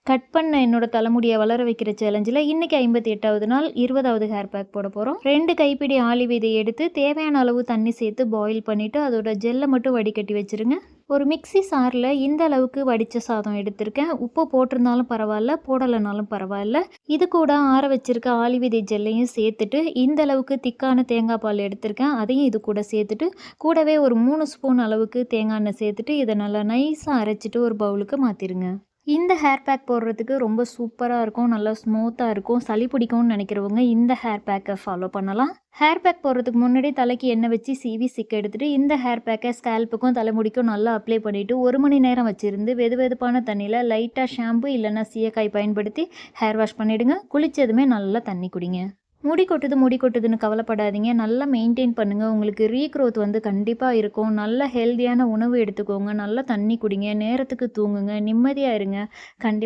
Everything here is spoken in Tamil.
கட் பண்ண என்னோட தலைமுடியை வளர வைக்கிற சேலஞ்சில் இன்றைக்கி 58வது நாள் 20வது ஹேர் பேக் போட போகிறோம். 2 கைப்பிடி ஆலிவ் விதை எடுத்து தேவையான அளவு தண்ணி சேர்த்து பாயில் பண்ணிவிட்டு அதோட ஜெல்லை மட்டும் வடிகட்டி வச்சுருங்க. ஒரு மிக்ஸி சாரில் இந்த அளவுக்கு வடித்த சாதம் எடுத்திருக்கேன். உப்பு போட்டிருந்தாலும் பரவாயில்ல, போடலைனாலும் பரவாயில்ல. இது கூட ஆற வச்சிருக்க ஆலிவ் விதை ஜெல்லையும் சேர்த்துட்டு இந்த அளவுக்கு திக்கான தேங்காய் பால் எடுத்திருக்கேன். அதையும் இது கூட சேர்த்துட்டு கூடவே ஒரு 3 ஸ்பூன் அளவுக்கு தேங்காய் எண்ணெய் சேர்த்துட்டு இதை நல்லா நைஸாக அரைச்சிட்டு ஒரு பவுலுக்கு மாற்றிடுங்க. இந்த ஹேர் பேக் போடுறதுக்கு ரொம்ப சூப்பராக இருக்கும், நல்லா ஸ்மூத்தாக இருக்கும். சளி பிடிக்கும்னு நினைக்கிறவங்க இந்த ஹேர் பேக்கை ஃபாலோ பண்ணலாம். ஹேர் பேக் போடுறதுக்கு முன்னாடி தலைக்கு எண்ணெய் வச்சு சீவி சிக்க எடுத்துகிட்டு இந்த ஹேர் பேக்கை ஸ்கேல்ப்புக்கும் தலைமுடிக்கும் நல்லா அப்ளை பண்ணிவிட்டு 1 மணி நேரம் வச்சுருந்து வெதுவெதுப்பான தண்ணியில் லைட்டாக ஷாம்பு இல்லைன்னா சீயக்காய் பயன்படுத்தி ஹேர் வாஷ் பண்ணிவிடுங்க. குளித்ததுமே நல்லா தண்ணி குடிங்க. முடி கொட்டுதுன்னு கவலைப்படாதீங்க. நல்லா மெயின்டைன் பண்ணுங்கள். உங்களுக்கு ரீக்ரோத் கண்டிப்பாக இருக்கும். நல்ல ஹெல்த்தியான உணவு எடுத்துக்கோங்க, நல்லா தண்ணி குடிங்க, நேரத்துக்கு தூங்குங்க, நிம்மதியாக இருங்க. கண்டிப்பாக